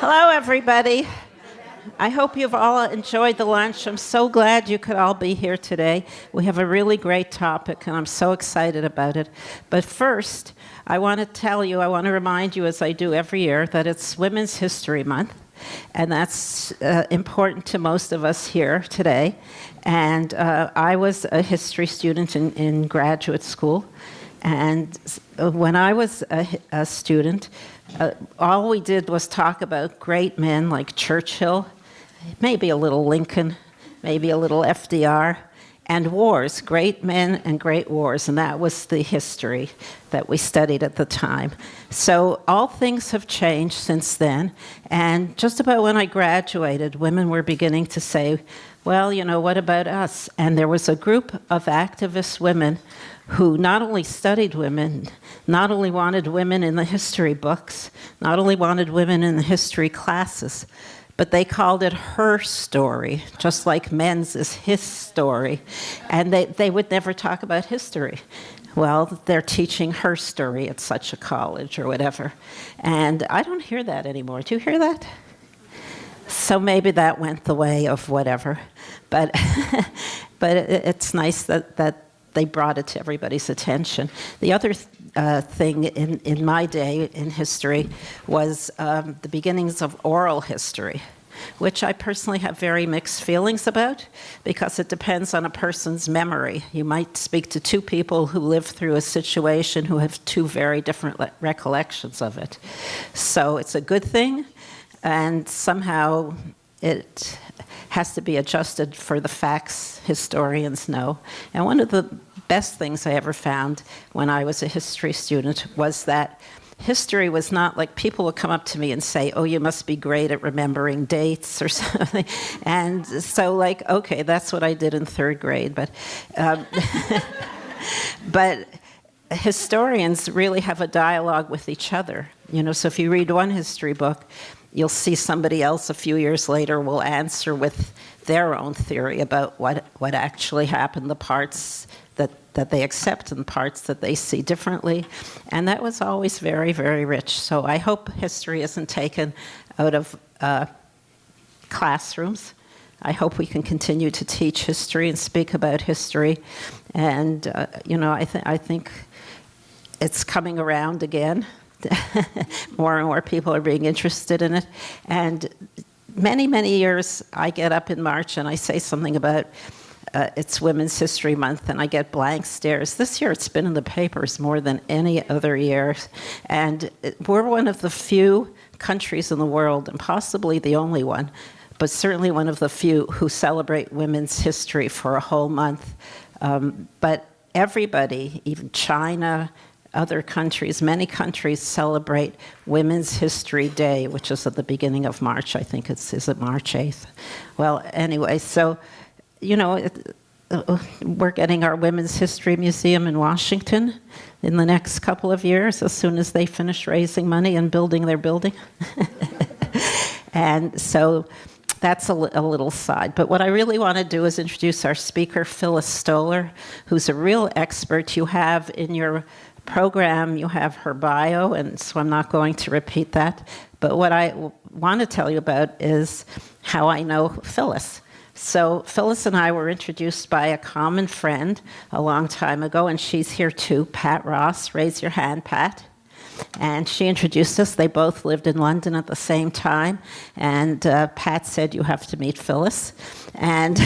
Hello, everybody. I hope you've all enjoyed the lunch. I'm so glad you could all be here today. We have a really great topic, and I'm so excited about it. But first, I want to remind you, as I do every year, that it's Women's History Month, and that's important to most of us here today. And I was a history student in graduate school, and when I was a student, all we did was talk about great men like Churchill, maybe a little Lincoln, maybe a little FDR, and wars, great men and great wars, and that was the history that we studied at the time. So all things have changed since then, and just about when I graduated, women were beginning to say, well, what about us? And there was a group of activist women who not only studied women, not only wanted women in the history books, not only wanted women in the history classes, but they called it her story, just like men's is his story. And they would never talk about history. Well, they're teaching her story at such a college or whatever. And I don't hear that anymore. Do you hear that? So maybe that went the way of whatever. But it's nice that they brought it to everybody's attention. The other thing in my day in history was the beginnings of oral history, which I personally have very mixed feelings about because it depends on a person's memory. You might speak to two people who lived through a situation who have two very different recollections of it. So it's a good thing, and somehow it has to be adjusted for the facts historians know. And one of the best things I ever found when I was a history student was that history was not like people would come up to me and say, oh, you must be great at remembering dates or something. And so okay, that's what I did in third grade. But, but historians really have a dialogue with each other. So if you read one history book, you'll see somebody else a few years later will answer with their own theory about what actually happened, the parts that they accept and parts that they see differently. And that was always very, very rich. So I hope history isn't taken out of classrooms. I hope we can continue to teach history and speak about history. And, I think it's coming around again. More and more people are being interested in it. And many, many years I get up in March and I say something about it's Women's History Month, and I get blank stares. This year it's been in the papers more than any other year. And we're one of the few countries in the world, and possibly the only one, but certainly one of the few who celebrate women's history for a whole month. But everybody, even China, other countries, many countries celebrate Women's History Day, which is at the beginning of March. I think is it March 8th? Well, anyway, so, we're getting our Women's History Museum in Washington in the next couple of years, as soon as they finish raising money and building their building. And so that's a little side. But what I really want to do is introduce our speaker, Phyllis Stoller, who's a real expert. You have in your program, you have her bio, and so I'm not going to repeat that. But what I want to tell you about is how I know Phyllis. So Phyllis and I were introduced by a common friend a long time ago, and she's here too, Pat Ross. Raise your hand, Pat. And she introduced us. They both lived in London at the same time. And Pat said, you have to meet Phyllis. And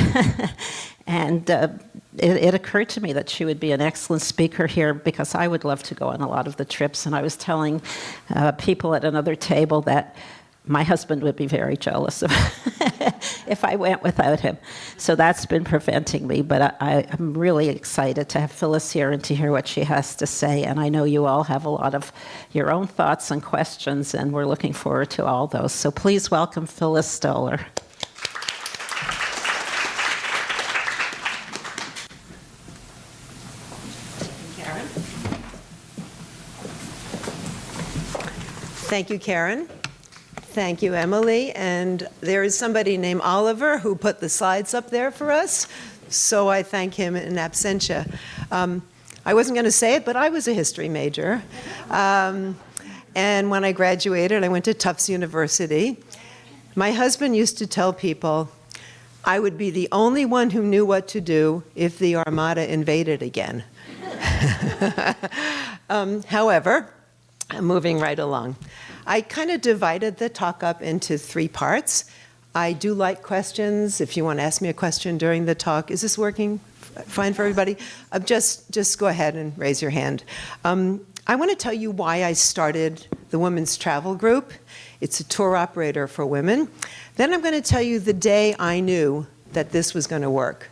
it occurred to me that she would be an excellent speaker here because I would love to go on a lot of the trips. And I was telling people at another table that my husband would be very jealous of if I went without him. So that's been preventing me. But I'm really excited to have Phyllis here and to hear what she has to say. And I know you all have a lot of your own thoughts and questions, and we're looking forward to all those. So please welcome Phyllis Stoller. Thank you, Karen. Thank you, Emily. And there is somebody named Oliver who put the slides up there for us, so I thank him in absentia. I wasn't going to say it, but I was a history major. And when I graduated, I went to Tufts University. My husband used to tell people I would be the only one who knew what to do if the Armada invaded again. However, I'm moving right along. I kind of divided the talk up into 3 parts. I do like questions. If you want to ask me a question during the talk, is this working fine for everybody? Just go ahead and raise your hand. I want to tell you why I started the Women's Travel Group. It's a tour operator for women. Then I'm going to tell you the day I knew that this was going to work.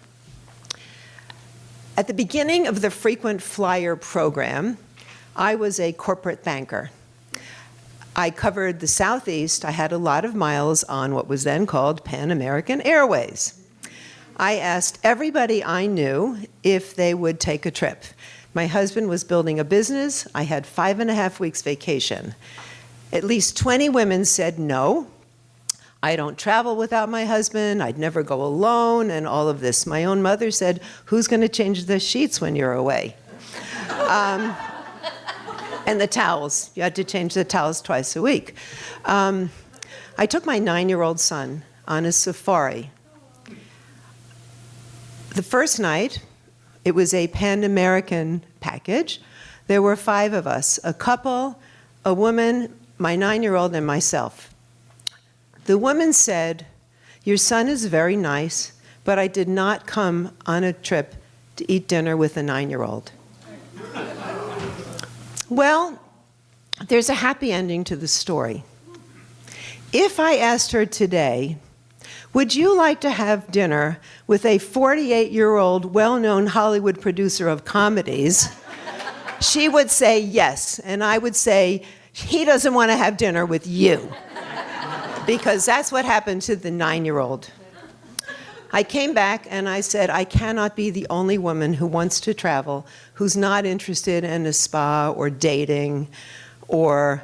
At the beginning of the frequent flyer program, I was a corporate banker. I covered the Southeast. I had a lot of miles on what was then called Pan American Airways. I asked everybody I knew if they would take a trip. My husband was building a business. I had 5.5 weeks vacation. At least 20 women said no. I don't travel without my husband. I'd never go alone, and all of this. My own mother said, who's going to change the sheets when you're away? And the towels. You had to change the towels twice a week. I took my 9-year-old son on a safari. The first night, it was a Pan-American package. There were 5 of us, a couple, a woman, my 9-year-old, and myself. The woman said, your son is very nice, but I did not come on a trip to eat dinner with a 9-year-old. Well, there's a happy ending to the story. If I asked her today, would you like to have dinner with a 48-year-old well-known Hollywood producer of comedies? She would say yes, and I would say, he doesn't want to have dinner with you. Because that's what happened to the 9-year-old. I came back and I said, I cannot be the only woman who wants to travel, who's not interested in a spa or dating or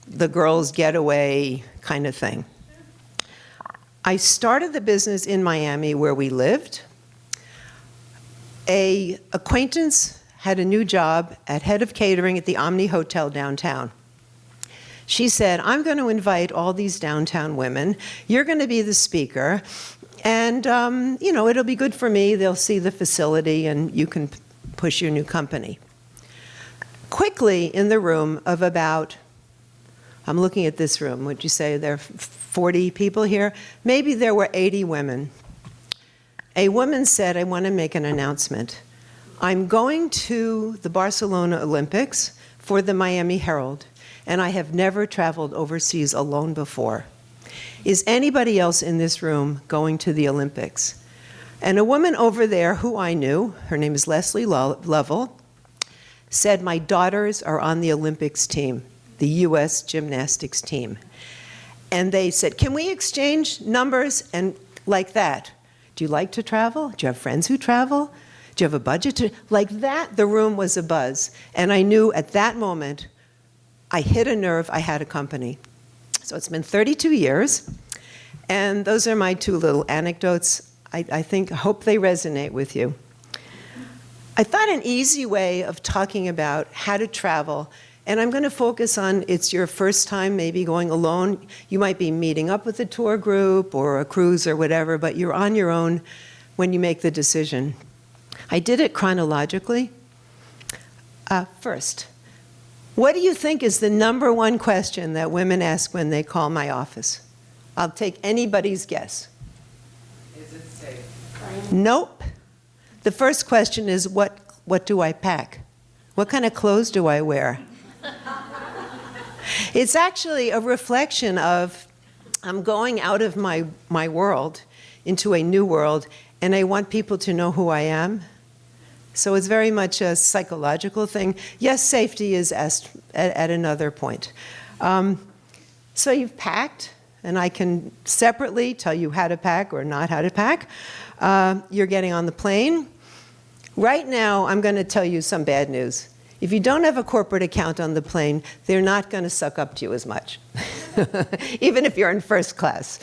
the girls' getaway kind of thing. I started the business in Miami where we lived. An acquaintance had a new job at head of catering at the Omni Hotel downtown. She said, I'm going to invite all these downtown women. You're going to be the speaker. And, it'll be good for me. They'll see the facility, and you can push your new company. Quickly, in the room of about, I'm looking at this room, would you say there are 40 people here? Maybe there were 80 women. A woman said, I want to make an announcement. I'm going to the Barcelona Olympics for the Miami Herald, and I have never traveled overseas alone before. Is anybody else in this room going to the Olympics? And a woman over there who I knew, her name is Leslie Lovell, said, my daughters are on the Olympics team, the U.S. gymnastics team. And they said, can we exchange numbers? And like that. Do you like to travel? Do you have friends who travel? Do you have a budget? Like that, the room was abuzz. And I knew at that moment, I hit a nerve, I had a company. So it's been 32 years, and those are my 2 little anecdotes. I hope they resonate with you. I thought an easy way of talking about how to travel, and I'm going to focus on it's your first time maybe going alone. You might be meeting up with a tour group or a cruise or whatever, but you're on your own when you make the decision. I did it chronologically. First, what do you think is the #1 question that women ask when they call my office? I'll take anybody's guess. Is it safe? Nope. The first question is, what do I pack? What kind of clothes do I wear? It's actually a reflection of, I'm going out of my world into a new world, and I want people to know who I am. So it's very much a psychological thing. Yes, safety is asked at another point. So you've packed, and I can separately tell you how to pack or not how to pack. You're getting on the plane. Right now, I'm going to tell you some bad news. If you don't have a corporate account on the plane, they're not going to suck up to you as much, even if you're in first class.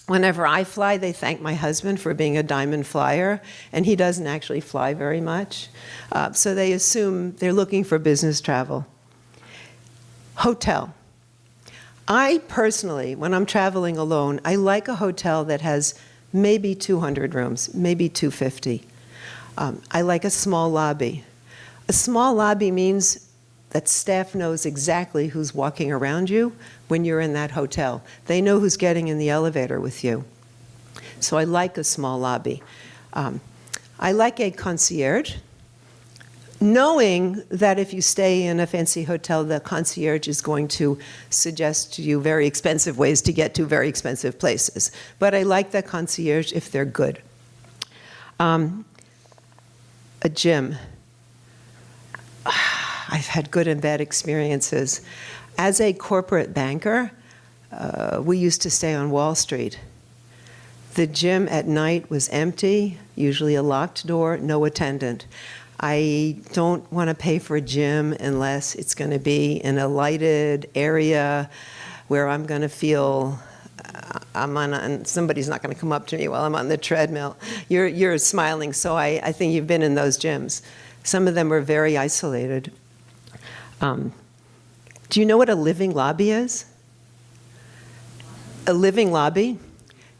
Whenever I fly, they thank my husband for being a diamond flyer, and he doesn't actually fly very much. So they assume they're looking for business travel. Hotel. I personally, when I'm traveling alone, I like a hotel that has maybe 200 rooms, maybe 250. I like a small lobby. A small lobby means that staff knows exactly who's walking around you when you're in that hotel. They know who's getting in the elevator with you. So I like a small lobby. I like a concierge, knowing that if you stay in a fancy hotel, the concierge is going to suggest to you very expensive ways to get to very expensive places. But I like the concierge if they're good. A gym. I've had good and bad experiences. As a corporate banker, we used to stay on Wall Street. The gym at night was empty, usually a locked door, no attendant. I don't want to pay for a gym unless it's going to be in a lighted area where I'm going to feel and somebody's not going to come up to me while I'm on the treadmill. You're smiling, so I think you've been in those gyms. Some of them are very isolated. Do you know what a living lobby is? A living lobby?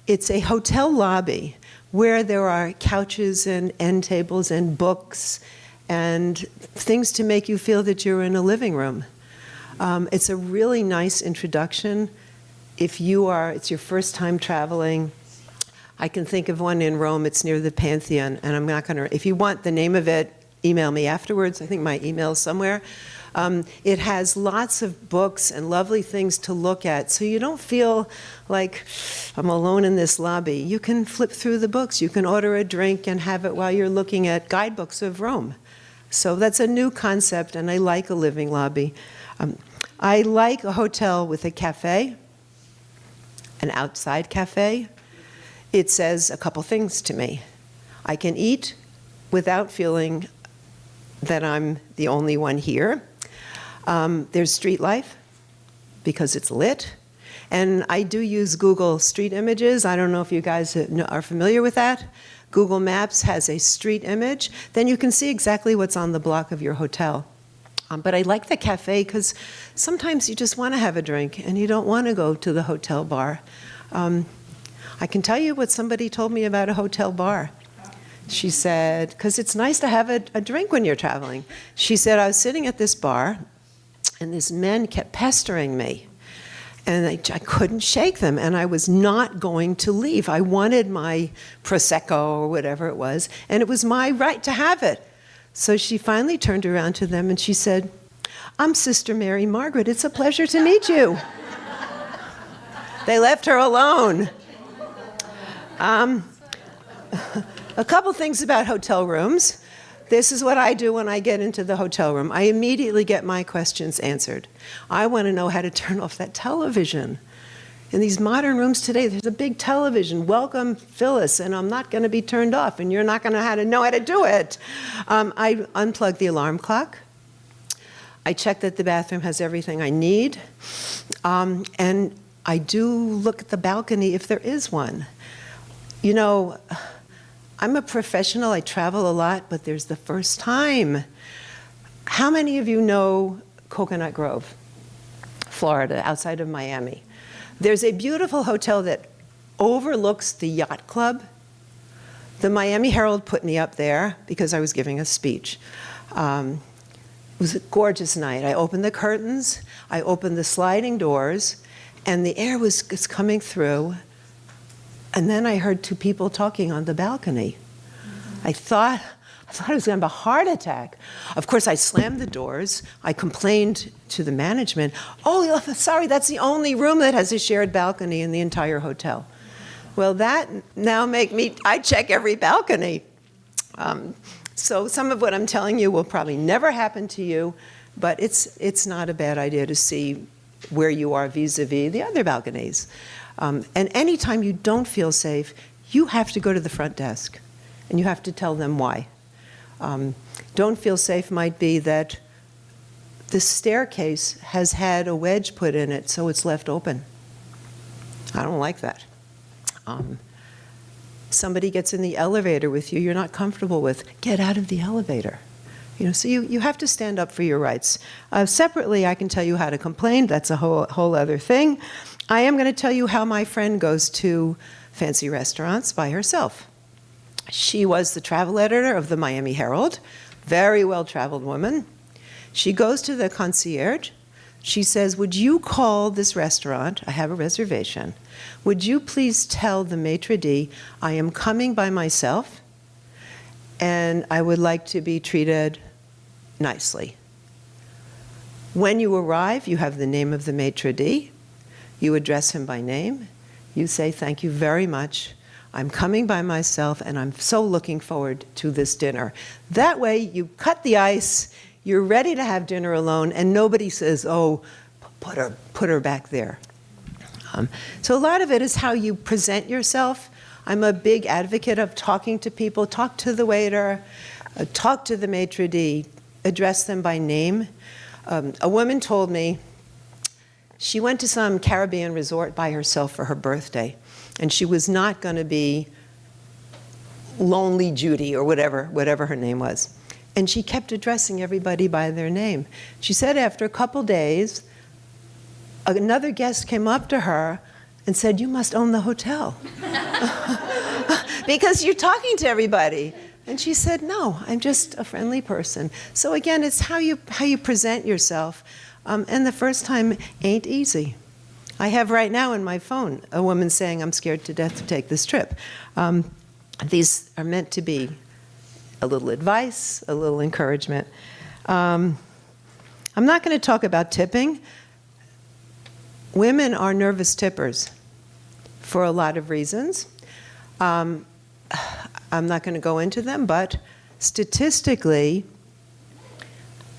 It's a hotel lobby where there are couches and end tables and books and things to make you feel that you're in a living room. It's a really nice introduction. If it's your first time traveling, I can think of one in Rome. It's near the Pantheon, and I'm not going to, if you want the name of it, email me afterwards. I think my email's somewhere. It has lots of books and lovely things to look at, so you don't feel like I'm alone in this lobby. You can flip through the books. You can order a drink and have it while you're looking at guidebooks of Rome. So that's a new concept, and I like a living lobby. I like a hotel with a cafe, an outside cafe. It says a couple things to me. I can eat without feeling that I'm the only one here. There's street life because it's lit. And I do use Google Street Images. I don't know if you guys are familiar with that. Google Maps has a street image. Then you can see exactly what's on the block of your hotel. But I like the cafe because sometimes you just want to have a drink and you don't want to go to the hotel bar. I can tell you what somebody told me about a hotel bar. She said, because it's nice to have a drink when you're traveling. She said, I was sitting at this bar and this men kept pestering me. And I couldn't shake them, and I was not going to leave. I wanted my Prosecco or whatever it was, and it was my right to have it. So she finally turned around to them and she said, I'm Sister Mary Margaret. It's a pleasure to meet you. They left her alone. A couple things about hotel rooms. This is what I do when I get into the hotel room. I immediately get my questions answered. I want to know how to turn off that television. In these modern rooms today, there's a big television. Welcome, Phyllis, and I'm not going to be turned off, and you're not going to know how to do it. I unplug the alarm clock. I check that the bathroom has everything I need. And I do look at the balcony if there is one. You know, I'm a professional, I travel a lot, but there's the first time. How many of you know Coconut Grove, Florida, outside of Miami? There's a beautiful hotel that overlooks the yacht club. The Miami Herald put me up there because I was giving a speech. It was a gorgeous night. I opened the curtains, I opened the sliding doors, and the air was coming through. And then I heard two people talking on the balcony. I thought I was going to have a heart attack. Of course, I slammed the doors. I complained to the management. Oh, sorry, that's the only room that has a shared balcony in the entire hotel. Well, that now I check every balcony. So some of what I'm telling you will probably never happen to you, but it's not a bad idea to see where you are vis-a-vis the other balconies. And anytime you don't feel safe, you have to go to the front desk, and you have to tell them why. Don't feel safe might be that the staircase has had a wedge put in it, so it's left open. I don't like that. Somebody gets in the elevator with you you're not comfortable with, get out of the elevator. So you have to stand up for your rights. Separately, I can tell you how to complain. That's a whole other thing. I am going to tell you how my friend goes to fancy restaurants by herself. She was the travel editor of the Miami Herald, very well-traveled woman. She goes to the concierge. She says, would you call this restaurant? I have a reservation. Would you please tell the maitre d' I am coming by myself and I would like to be treated nicely. When you arrive, you have the name of the maitre d'. You address him by name. You say, thank you very much. I'm coming by myself and I'm so looking forward to this dinner. That way you cut the ice, you're ready to have dinner alone, and nobody says, oh, put her back there. So a lot of it is how you present yourself. I'm a big advocate of talking to people. Talk to the waiter, talk to the maitre d', address them by name. A woman told me she went to some Caribbean resort by herself for her birthday, and she was not going to be Lonely Judy or whatever her name was. And she kept addressing everybody by their name. She said after a couple days, another guest came up to her and said, you must own the hotel. Because you're talking to everybody. And she said, no, I'm just a friendly person. So again, it's how you present yourself. And the first time ain't easy. I have right now in my phone a woman saying, I'm scared to death to take this trip. These are meant to be a little advice, a little encouragement. I'm not going to talk about tipping. Women are nervous tippers for a lot of reasons. I'm not going to go into them, but statistically,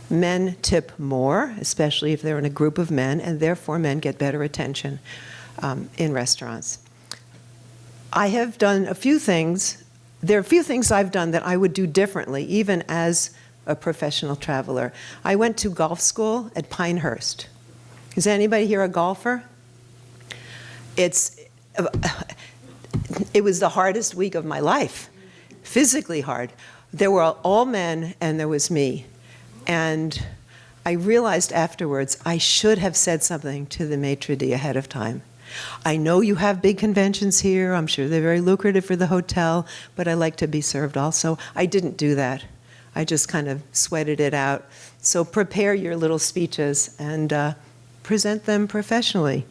men tip more, especially if they're in a group of men, and therefore men get better attention in restaurants. I have done a few things. There are a few things I've done that I would do differently, even as a professional traveler. I went to golf school at Pinehurst. Is anybody here a golfer? It was the hardest week of my life, physically hard. There were all men and there was me. And I realized afterwards I should have said something to the maitre d' ahead of time. I know you have big conventions here. I'm sure they're very lucrative for the hotel, but I like to be served also. I didn't do that. I just kind of sweated it out. So prepare your little speeches and present them professionally.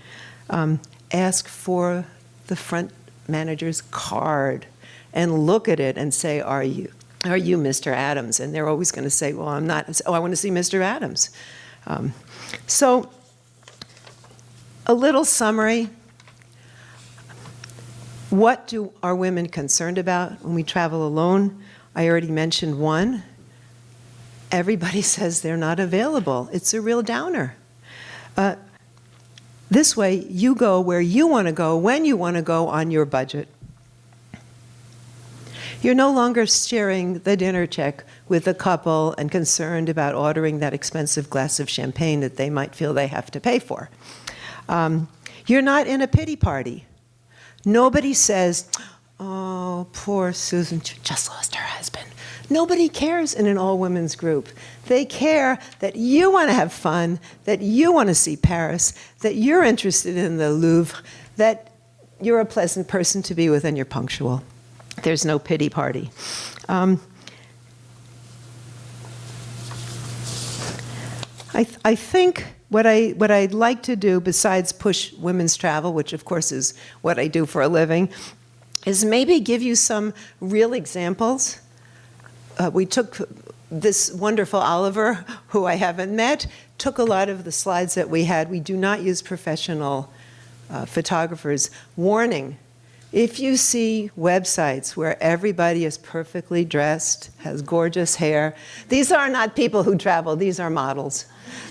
Ask for the front manager's card and look at it and say, are you Mr. Adams? And they're always going to say, well, I'm not. I say, oh, I want to see Mr. Adams. So a little summary. What are women concerned about when we travel alone? I already mentioned one. Everybody says they're not available. It's a real downer. This way, you go where you want to go, when you want to go, on your budget. You're no longer sharing the dinner check with a couple and concerned about ordering that expensive glass of champagne that they might feel they have to pay for. You're not in a pity party. Nobody says, oh, poor Susan just lost her husband. Nobody cares in an all-women's group. They care that you want to have fun, that you want to see Paris, that you're interested in the Louvre, that you're a pleasant person to be with and you're punctual. There's no pity party. I think what I'd like to do, besides push women's travel, which of course is what I do for a living, is maybe give you some real examples. We took this wonderful Oliver, who I haven't met, took a lot of the slides that we had. We do not use professional photographers. Warning, if you see websites where everybody is perfectly dressed, has gorgeous hair, these are not people who travel, these are models.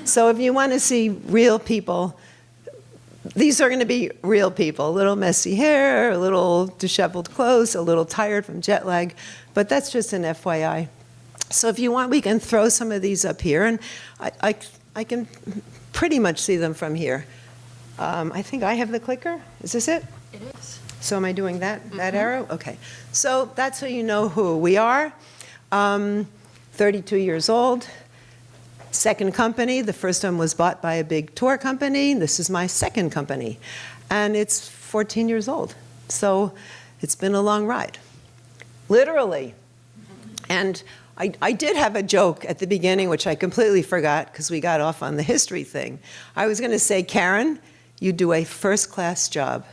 So if you want to see real people, these are going to be real people. A little messy hair, a little disheveled clothes, a little tired from jet lag, but that's just an FYI. So if you want, we can throw some of these up here, and I can pretty much see them from here. I think I have the clicker. Is this it? It is. So am I doing that arrow? Okay. So that's so you know who we are. 32 years old. Second company, the first one was bought by a big tour company. This is my second company. And it's 14 years old. So it's been a long ride, literally. And I did have a joke at the beginning, which I completely forgot because we got off on the history thing. I was going to say, Karen, you do a first-class job.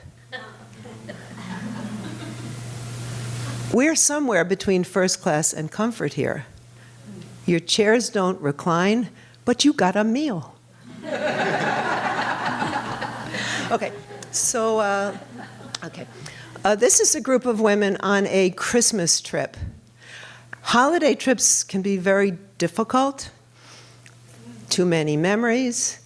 We're somewhere between first class and comfort here. Your chairs don't recline, but you got a meal. Okay, so, this is a group of women on a Christmas trip. Holiday trips can be very difficult, too many memories.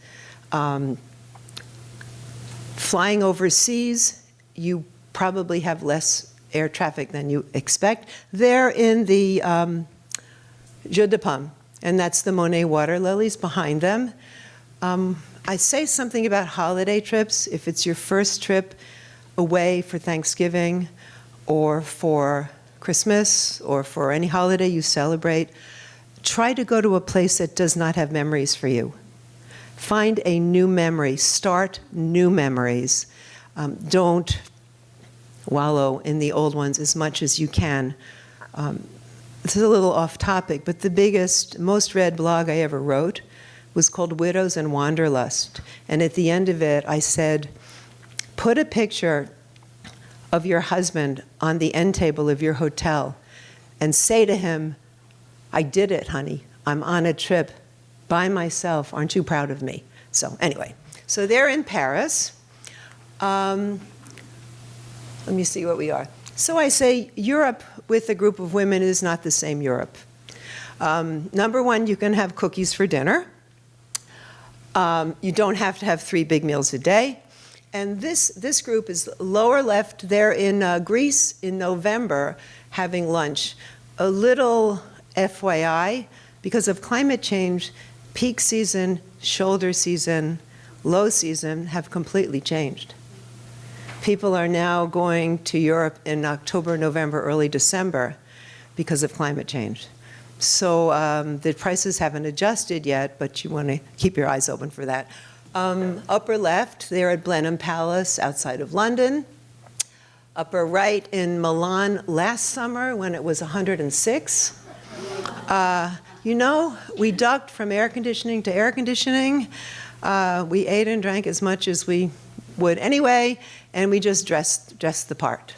Flying overseas, you probably have less air traffic than you expect. They're in the Jeu de Paume, and that's the Monet water lilies behind them. I say something about holiday trips. If it's your first trip away for Thanksgiving or for Christmas or for any holiday you celebrate, try to go to a place that does not have memories for you. Find a new memory. Start new memories. Don't wallow in the old ones as much as you can. This is a little off topic, but the biggest, most read blog I ever wrote was called Widows and Wanderlust. And at the end of it, I said, put a picture of your husband on the end table of your hotel and say to him, I did it, honey. I'm on a trip by myself. Aren't you proud of me? So anyway, so they're in Paris. Let me see what we are. So I say Europe with a group of women is not the same Europe. Number one, you can have cookies for dinner. You don't have to have 3 big meals a day. And this group is lower left. They're in Greece in November having lunch. A little FYI, because of climate change, peak season, shoulder season, low season have completely changed. People are now going to Europe in October, November, early December because of climate change. So the prices haven't adjusted yet, but you want to keep your eyes open for that. Upper left, they're at Blenheim Palace outside of London. Upper right in Milan last summer when it was 106. You know, we ducked from air conditioning to air conditioning. We ate and drank as much as we would anyway, and we just dressed the part.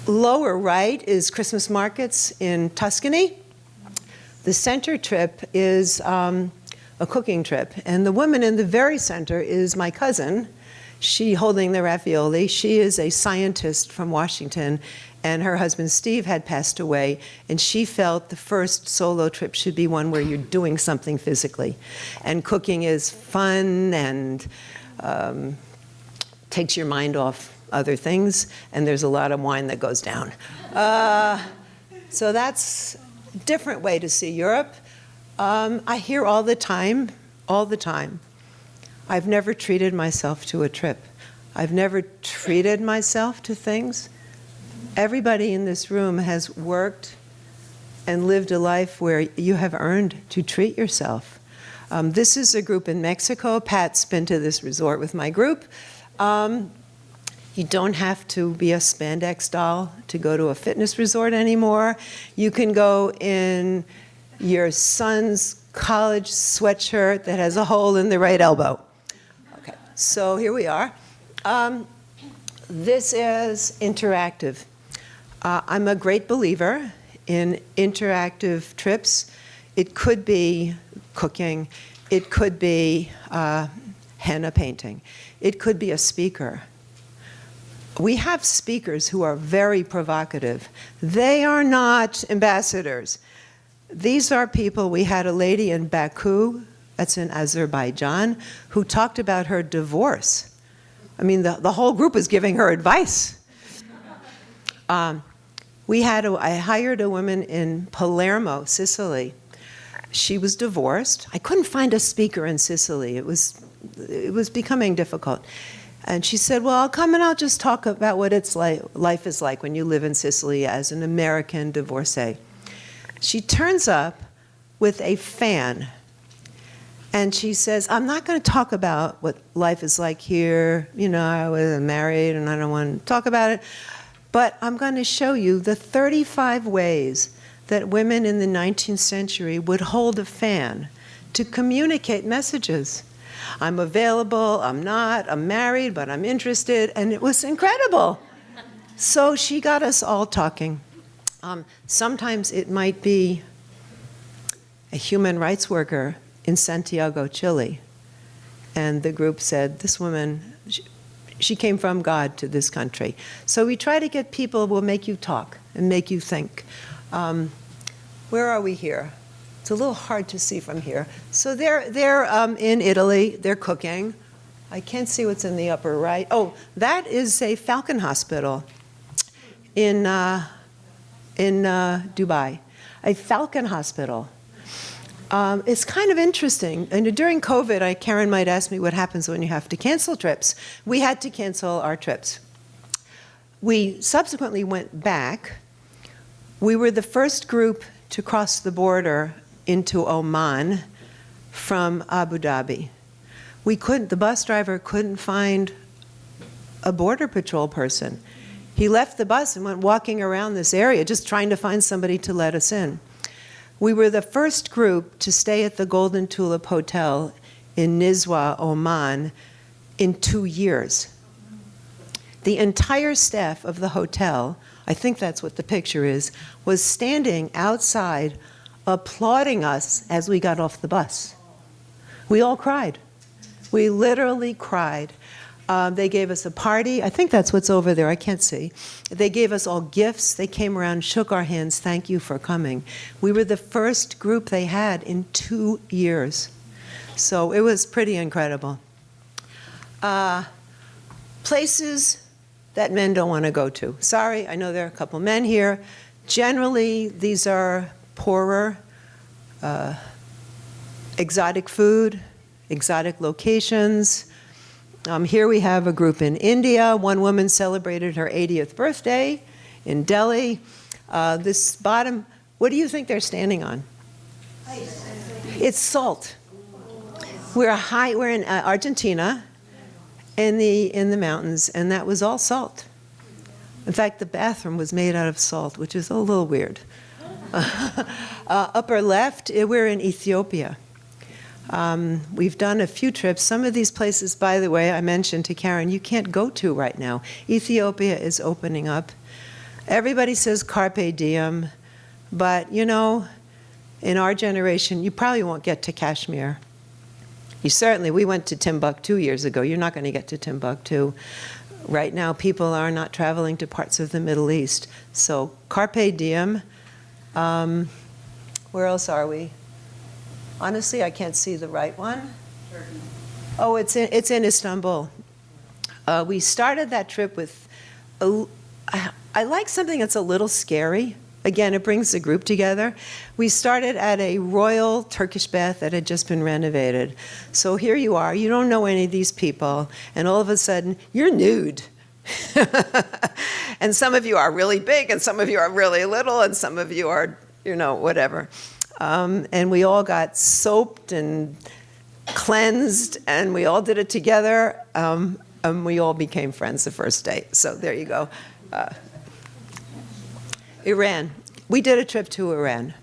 Lower right is Christmas markets in Tuscany. The center trip is a cooking trip, and the woman in the very center is my cousin. She holding the ravioli. She is a scientist from Washington, and her husband Steve had passed away, and she felt the first solo trip should be one where you're doing something physically. And cooking is fun and takes your mind off other things, and there's a lot of wine that goes down. So that's a different way to see Europe. I hear all the time, I've never treated myself to a trip. I've never treated myself to things. Everybody in this room has worked and lived a life where you have earned to treat yourself. This is a group in Mexico. Pat's been to this resort with my group. You don't have to be a spandex doll to go to a fitness resort anymore. You can go in your son's college sweatshirt that has a hole in the right elbow. Okay, so here we are. This is interactive. I'm a great believer in interactive trips. It could be cooking. It could be henna painting. It could be a speaker. We have speakers who are very provocative. They are not ambassadors. These are people, we had a lady in Baku, that's in Azerbaijan, who talked about her divorce. I mean, the whole group was giving her advice. I hired a woman in Palermo, Sicily. She was divorced. I couldn't find a speaker in Sicily. It was becoming difficult. And she said, well, I'll come and I'll just talk about what it's like, life is like when you live in Sicily as an American divorcee. She turns up with a fan. And she says, I'm not going to talk about what life is like here. You know, I was married and I don't want to talk about it. But I'm going to show you the 35 ways that women in the 19th century would hold a fan to communicate messages. I'm available, I'm not, I'm married, but I'm interested. And it was incredible. So she got us all talking. Sometimes it might be a human rights worker in Santiago, Chile. And the group said, this woman, she came from God to this country. So we try to get people who will make you talk and make you think. Where are we here? It's a little hard to see from here. So they're in Italy, they're cooking. I can't see what's in the upper right. Oh, that is a Falcon Hospital in Dubai. A Falcon Hospital. It's kind of interesting. And during COVID, Karen might ask me what happens when you have to cancel trips. We had to cancel our trips. We subsequently went back. We were the first group to cross the border into Oman from Abu Dhabi. The bus driver couldn't find a border patrol person. He left the bus and went walking around this area just trying to find somebody to let us in. We were the first group to stay at the Golden Tulip Hotel in Nizwa, Oman, in 2 years. The entire staff of the hotel, I think that's what the picture is, was standing outside applauding us as we got off the bus. We all cried. We literally cried. They gave us a party. I think that's what's over there. I can't see. They gave us all gifts. They came around, shook our hands. Thank you for coming. We were the first group they had in 2 years. So it was pretty incredible. Places that men don't want to go to. Sorry, I know there are a couple men here. Generally, these are poorer, exotic food, exotic locations. Here we have a group in India. One woman celebrated her 80th birthday in Delhi. This bottom, what do you think they're standing on? Ice. It's salt. We're in Argentina, in the mountains, and that was all salt. In fact, the bathroom was made out of salt, which is a little weird. Upper left, we're in Ethiopia. We've done a few trips. Some of these places, by the way, I mentioned to Karen, you can't go to right now. Ethiopia is opening up. Everybody says carpe diem, but you know, in our generation, you probably won't get to Kashmir. We went to Timbuktu years ago. You're not going to get to Timbuktu. Right now, people are not traveling to parts of the Middle East. So carpe diem. Where else are we? Honestly, I can't see the right one. Turkey. Oh, it's in Istanbul. We started that trip with, I like something that's a little scary. Again, it brings the group together. We started at a royal Turkish bath that had just been renovated. So here you are, you don't know any of these people, and all of a sudden, you're nude. And some of you are really big, and some of you are really little, and some of you are, whatever. And we all got soaped and cleansed, and we all did it together, and we all became friends the first day. So there you go. Iran. We did a trip to Iran.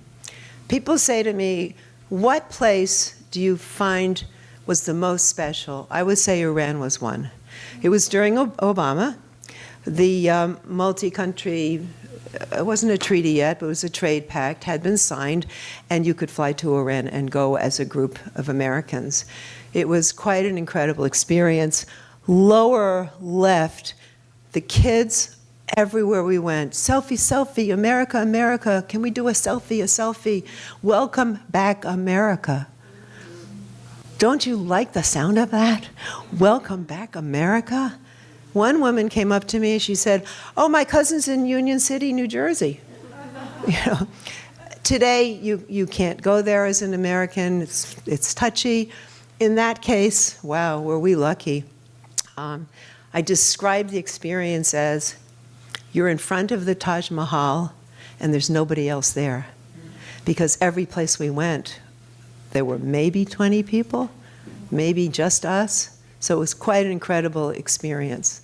People say to me, what place do you find was the most special? I would say Iran was one. It was during Obama. The multi-country, it wasn't a treaty yet, but it was a trade pact, had been signed, and you could fly to Iran and go as a group of Americans. It was quite an incredible experience. Lower left, the kids, everywhere we went, selfie, selfie, America, America, can we do a selfie, a selfie? Welcome back, America. Don't you like the sound of that? Welcome back, America. One woman came up to me, she said, oh, my cousin's in Union City, New Jersey. Today, you can't go there as an American, it's touchy. In that case, wow, were we lucky. I described the experience as you're in front of the Taj Mahal and there's nobody else there. Because every place we went, there were maybe 20 people, maybe just us. So it was quite an incredible experience.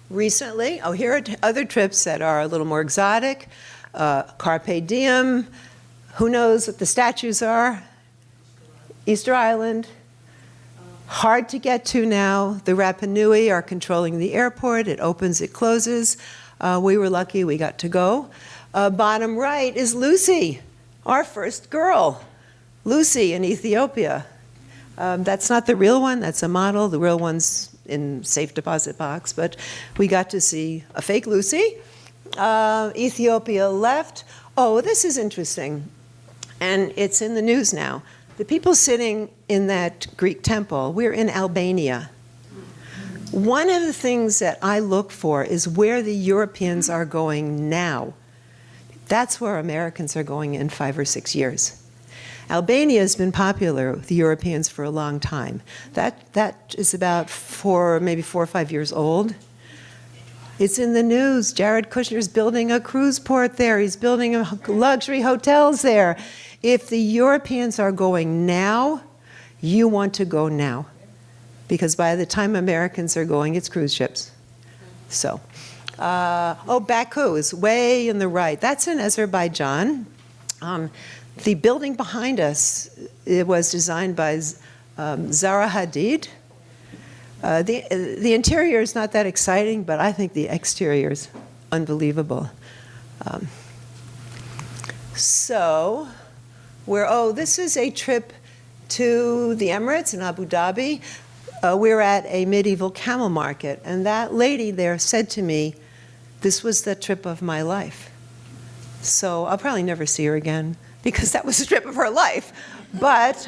Recently, here are other trips that are a little more exotic. Carpe Diem, who knows what the statues are? Easter Island. Hard to get to now. The Rapa Nui are controlling the airport. It opens, it closes. We were lucky we got to go. Bottom right is Lucy, our first girl. Lucy in Ethiopia. That's not the real one, that's a model. The real one's in safe deposit box, but we got to see a fake Lucy. Ethiopia left. Oh, this is interesting, and it's in the news now. The people sitting in that Greek temple, we're in Albania. One of the things that I look for is where the Europeans are going now. That's where Americans are going in 5 or 6 years. Albania has been popular with the Europeans for a long time. That is about maybe 4 or 5 years old. It's in the news. Jared Kushner's building a cruise port there. He's building luxury hotels there. If the Europeans are going now, you want to go now. Because by the time Americans are going, it's cruise ships. So, Baku is way in the right. That's in Azerbaijan. The building behind us, it was designed by Zaha Hadid. The interior is not that exciting, but I think the exterior is unbelievable. This is a trip to the Emirates in Abu Dhabi. We're at a medieval camel market, and that lady there said to me, this was the trip of my life. So I'll probably never see her again, because that was the trip of her life. But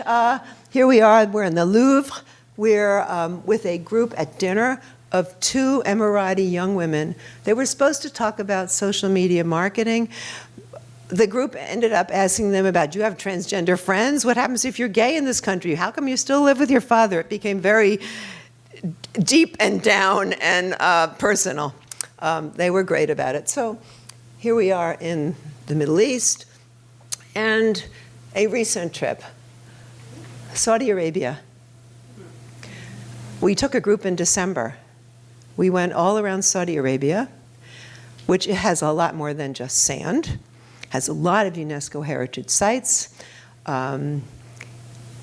here we are, we're in the Louvre. We're with a group at dinner of 2 Emirati young women. They were supposed to talk about social media marketing. The group ended up asking them about, do you have transgender friends? What happens if you're gay in this country? How come you still live with your father? It became very deep and down and personal. They were great about it. So here we are in the Middle East, and a recent trip, Saudi Arabia. We took a group in December. We went all around Saudi Arabia, which has a lot more than just sand, has a lot of UNESCO heritage sites.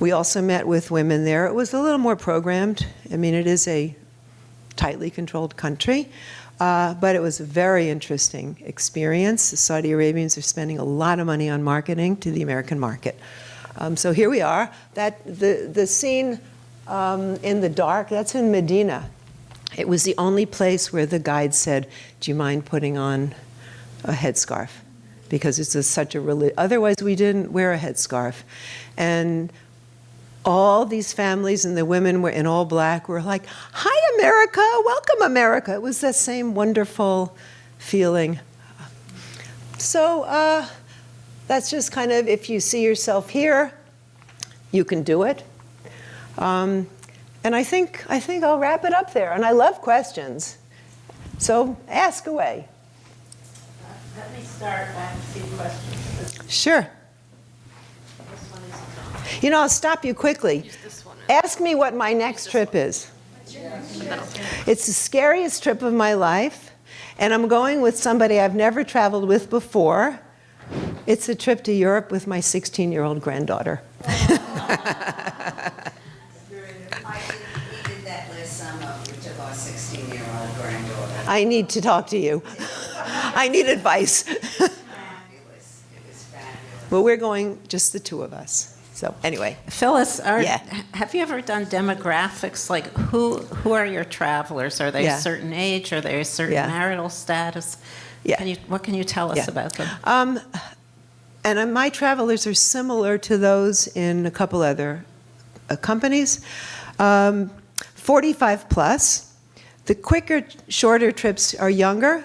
We also met with women there. It was a little more programmed. I mean, it is a tightly controlled country, but it was a very interesting experience. The Saudi Arabians are spending a lot of money on marketing to the American market. So here we are. The scene in the dark, that's in Medina. It was the only place where the guide said, do you mind putting on a headscarf? Because it's such a otherwise we didn't wear a headscarf. And all these families and the women were in all black were like, hi America, welcome America. It was that same wonderful feeling. So that's just kind of, if you see yourself here, you can do it. And I think I'll wrap it up there. And I love questions. So ask away. Let me start. I have a few questions. Sure. This one is You know, I'll stop you quickly. Ask me what my next trip is. It's the scariest trip of my life, and I'm going with somebody I've never traveled with before. It's a trip to Europe with my 16-year-old granddaughter. We did that last summer. We took our 16-year-old granddaughter. I need to talk to you. I need advice. Fabulous. It was fabulous. Well, we're going just the 2 of us. So anyway. Phyllis, Yeah. have you ever done demographics? Like, who are your travelers? Are they Yeah. a certain age? Are they a certain Yeah. marital status? Yeah. What can you tell us Yeah. about them? And my travelers are similar to those in a couple other companies. 45 plus. The quicker, shorter trips are younger.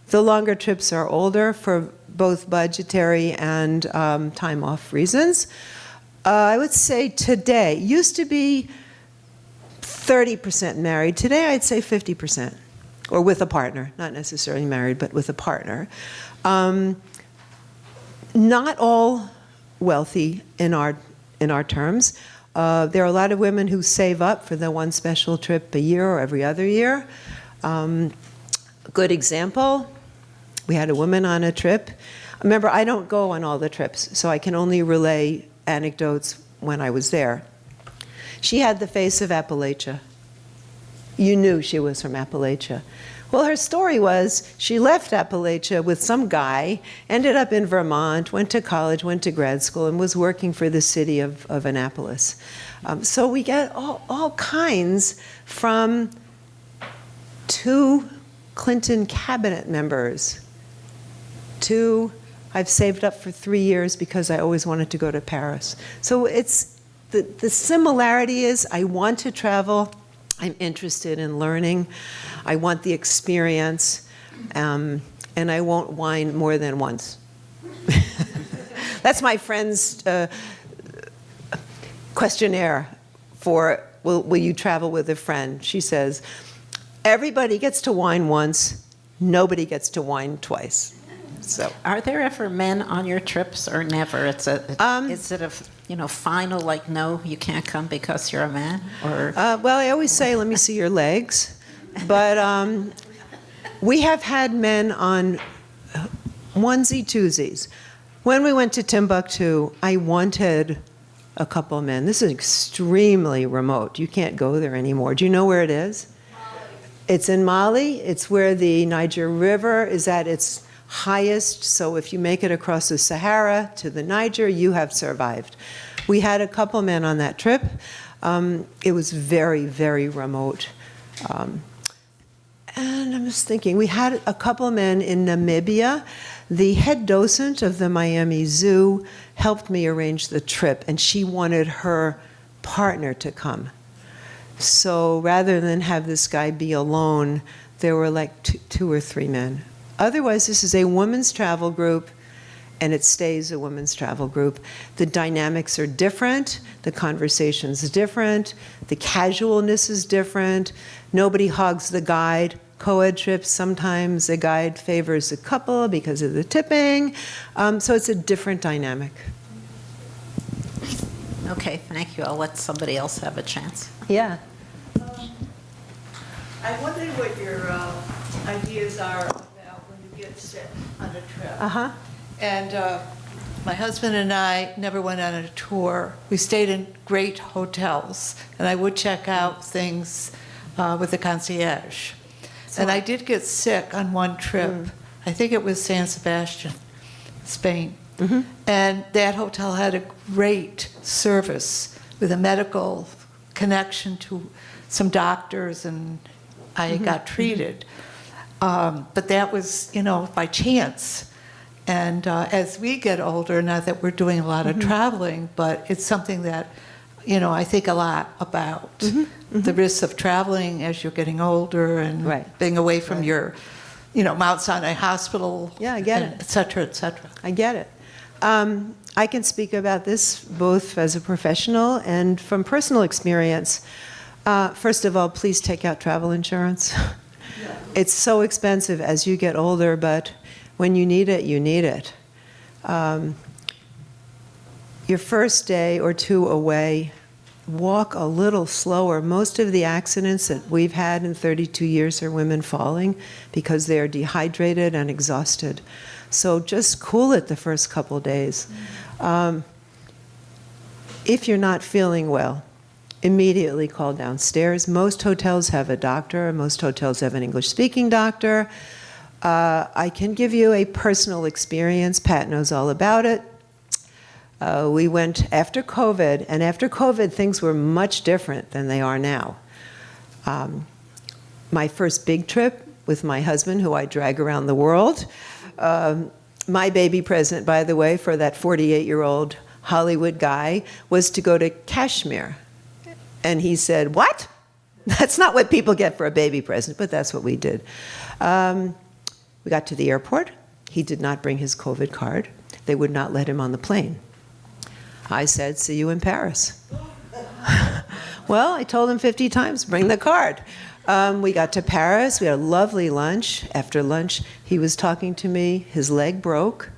The longer trips are older for both budgetary and time off reasons. I would say today, used to be 30% married. Today, I'd say 50%, or with a partner, not necessarily married, but with a partner. Not all wealthy in our terms. There are a lot of women who save up for the one special trip a year or every other year. Good example, we had a woman on a trip. Remember, I don't go on all the trips, so I can only relay anecdotes when I was there. She had the face of Appalachia. You knew she was from Appalachia. Well, her story was she left Appalachia with some guy, ended up in Vermont, went to college, went to grad school, and was working for the city of Annapolis. So we get all kinds from 2 Clinton cabinet members to I've saved up for 3 years because I always wanted to go to Paris. So it's the similarity is I want to travel. I'm interested in learning. I want the experience, and I won't whine more than once. That's my friend's questionnaire for will you travel with a friend? She says, everybody gets to whine once, nobody gets to whine twice. So, Are there ever men on your trips or never? Is it a final, like, no, you can't come because you're a man? Or well, I always say, let me see your legs. But we have had men on onesie-twosies. When we went to Timbuktu, I wanted a couple of men. This is extremely remote. You can't go there anymore. Do you know where it is? It's in Mali. It's where the Niger River is at its highest. So if you make it across the Sahara to the Niger, you have survived. We had a couple men on that trip. It was very, very remote. And I'm just thinking, we had a couple men in Namibia. The head docent of the Miami Zoo helped me arrange the trip, and she wanted her partner to come. So rather than have this guy be alone, there were like 2 or 3 men. Otherwise, this is a women's travel group, and it stays a women's travel group. The dynamics are different, the conversation's different, the casualness is different. Nobody hogs the guide. Co-ed trips, sometimes the guide favors a couple because of the tipping. So it's a different dynamic. okay, thank you. I'll let somebody else have a chance. Yeah. I wondered what your ideas are about when you get sick on a trip. Uh-huh. And my husband and I never went on a tour. We stayed in great hotels, and I would check out things with the concierge. And I did get sick on one trip. I think it was San Sebastian, Spain. And that hotel had a great service with a medical connection to some doctors, and I got treated. But that was, by chance. And as we get older, not that we're doing a lot of traveling, but it's something that, I think a lot about. The risks of traveling as you're getting older and being away from your, Mount Sinai Hospital. Yeah, I get it. Et cetera, et cetera. I get it. I can speak about this both as a professional and from personal experience. First of all, please take out travel insurance. It's so expensive as you get older, but when you need it, you need it. Your first day or 2 away, walk a little slower. Most of the accidents that we've had in 32 years are women falling because they are dehydrated and exhausted. So just cool it the first couple days. If you're not feeling well, immediately call downstairs. Most hotels have a doctor. Most hotels have an English-speaking doctor. I can give you a personal experience. Pat knows all about it. We went after COVID, and after COVID, things were much different than they are now. My first big trip with my husband, who I drag around the world, my baby present, by the way, for that 48-year-old Hollywood guy, was to go to Kashmir. And he said, "What? That's not what people get for a baby present," but that's what we did. We got to the airport. He did not bring his COVID card. They would not let him on the plane. I said, "See you in Paris." Well, I told him 50 times, bring the card. We got to Paris. We had a lovely lunch. After lunch, he was talking to me. His leg broke.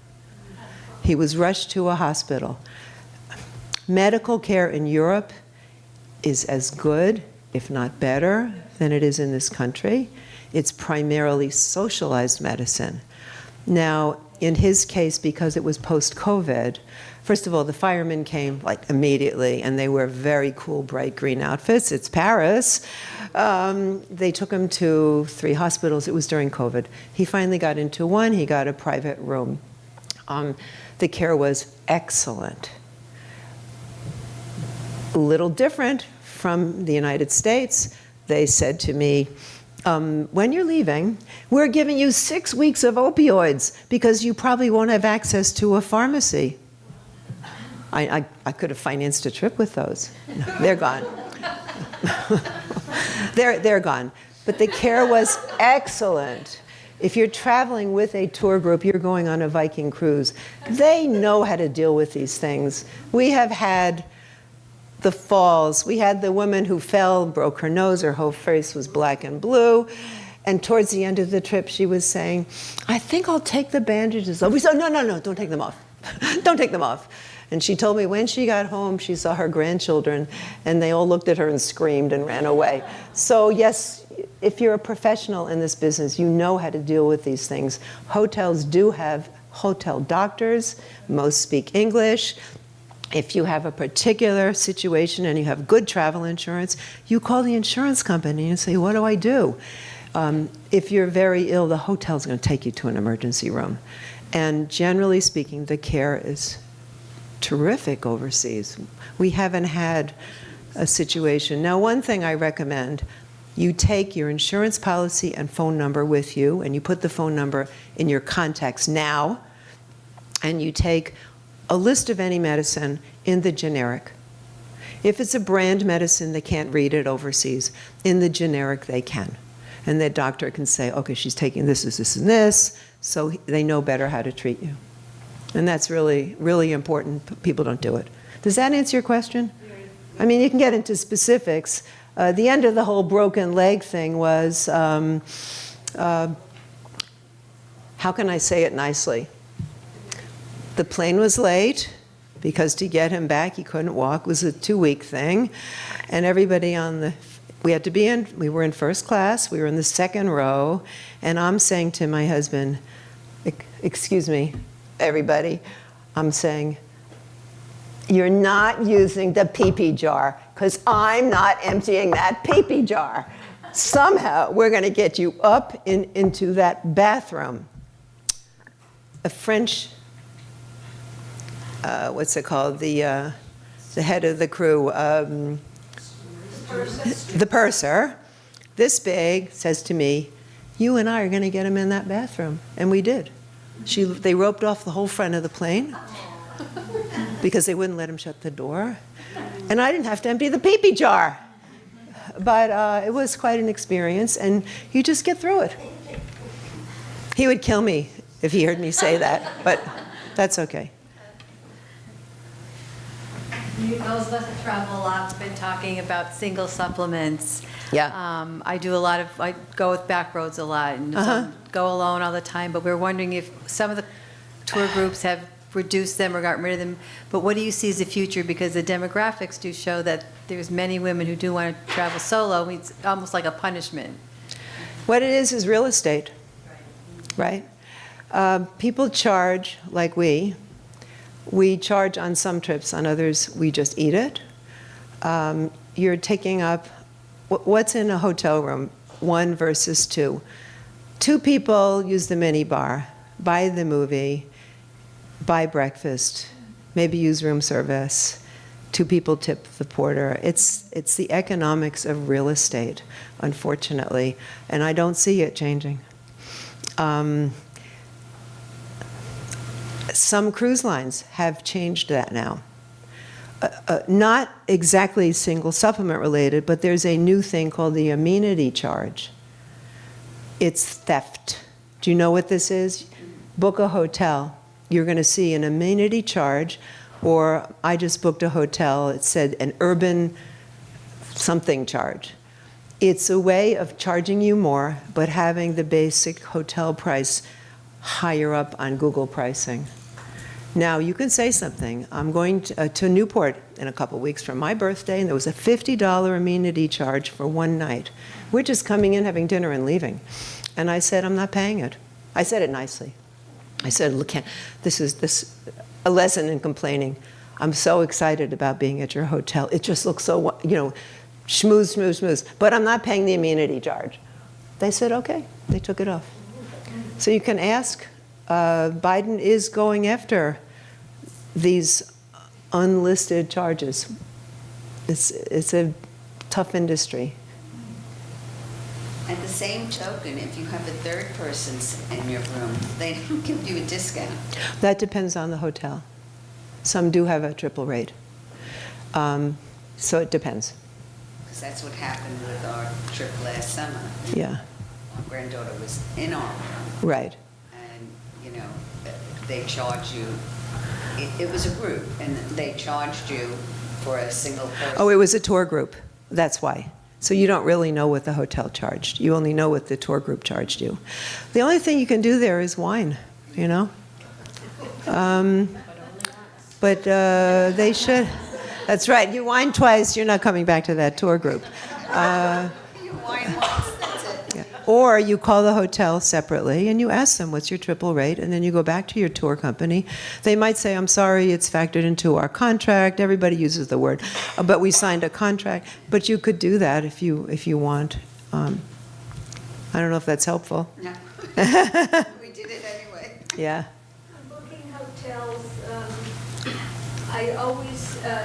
He was rushed to a hospital. Medical care in Europe is as good, if not better, than it is in this country. It's primarily socialized medicine. Now, in his case, because it was post-COVID, first of all, the firemen came like immediately, and they wear very cool, bright green outfits. It's Paris. They took him to 3 hospitals. It was during COVID. He finally got into one. He got a private room. The care was excellent. A little different from the United States. They said to me, when you're leaving, we're giving you 6 weeks of opioids because you probably won't have access to a pharmacy. I could have financed a trip with those. No, they're gone. They're gone. But the care was excellent. If you're traveling with a tour group, you're going on a Viking cruise, they know how to deal with these things. We have had the falls. We had the woman who fell, broke her nose, her whole face was black and blue. And towards the end of the trip, she was saying, I think I'll take the bandages off. We said, no, don't take them off. Don't take them off. And she told me when she got home, she saw her grandchildren, and they all looked at her and screamed and ran away. So yes, if you're a professional in this business, you know how to deal with these things. Hotels do have hotel doctors. Most speak English. If you have a particular situation and you have good travel insurance, you call the insurance company and say, what do I do? If you're very ill, the hotel's going to take you to an emergency room. And generally speaking, the care is terrific overseas. We haven't had a situation. Now, one thing I recommend, you take your insurance policy and phone number with you, and you put the phone number in your contacts now, and you take a list of any medicine in the generic. If it's a brand medicine, they can't read it overseas. In the generic, they can. And the doctor can say, okay, she's taking this, and this, so they know better how to treat you. And that's really, really important. People don't do it. Does that answer your question? I mean, you can get into specifics. The end of the whole broken leg thing was, how can I say it nicely? The plane was late because to get him back, he couldn't walk. It was a 2-week thing. And everybody we were in first class, we were in the second row, and I'm saying to my husband, excuse me, everybody, I'm saying, you're not using the pee-pee jar, because I'm not emptying that pee-pee jar. Somehow, we're going to get you up into that bathroom. A French, what's it called? The head of the crew, the purser, this big, says to me, you and I are going to get him in that bathroom. And we did. They roped off the whole front of the plane because they wouldn't let him shut the door. And I didn't have to empty the pee-pee jar. But it was quite an experience, and you just get through it. He would kill me if he heard me say that, but that's okay. Those of us that travel a lot have been talking about single supplements. Yeah. I go with Backroads a lot and go alone all the time, but we're wondering if some of the tour groups have reduced them or gotten rid of them. But what do you see as the future? Because the demographics do show that there's many women who do want to travel solo. It's almost like a punishment. What it is real estate, right? People charge like we charge on some trips, on others we just eat it. You're taking up, what's in a hotel room, 1 versus 2. 2 people use the mini bar, buy the movie, buy breakfast, maybe use room service. 2 people tip the porter. It's the economics of real estate, unfortunately, and I don't see it changing. Some cruise lines have changed that now. Not exactly single supplement related, but there's a new thing called the amenity charge. It's theft. Do you know what this is? Book a hotel. You're going to see an amenity charge, or I just booked a hotel. It said an urban something charge. It's a way of charging you more, but having the basic hotel price higher up on Google pricing. Now, you can say something. I'm going to Newport in a couple weeks for my birthday, and there was a $50 amenity charge for one night. We're just coming in, having dinner, and leaving. And I said, I'm not paying it. I said it nicely. I said, look, this is a lesson in complaining. I'm so excited about being at your hotel. It just looks so, schmooze, schmooze, schmooze. But I'm not paying the amenity charge. They said, okay. They took it off. So you can ask. Biden is going after these unlisted charges. It's a tough industry. At the same token, if you have a third person in your room, they don't give you a discount. That depends on the hotel. Some do have a triple rate. So it depends. Because that's what happened with our trip last summer. Yeah. My granddaughter was in our room. Right. And, they charged you, it was a group, and they charged you for a single person. Oh, it was a tour group. That's why. So you don't really know what the hotel charged. You only know what the tour group charged you. The only thing you can do there is wine, But they should. That's right. You wine twice, you're not coming back to that tour group. You wine once, that's it. Yeah. Or you call the hotel separately and you ask them, what's your triple rate? And then you go back to your tour company. They might say, I'm sorry, it's factored into our contract. Everybody uses the word, but we signed a contract. But you could do that if you want. I don't know if that's helpful. No. We did it anyway. Yeah. Booking hotels, I always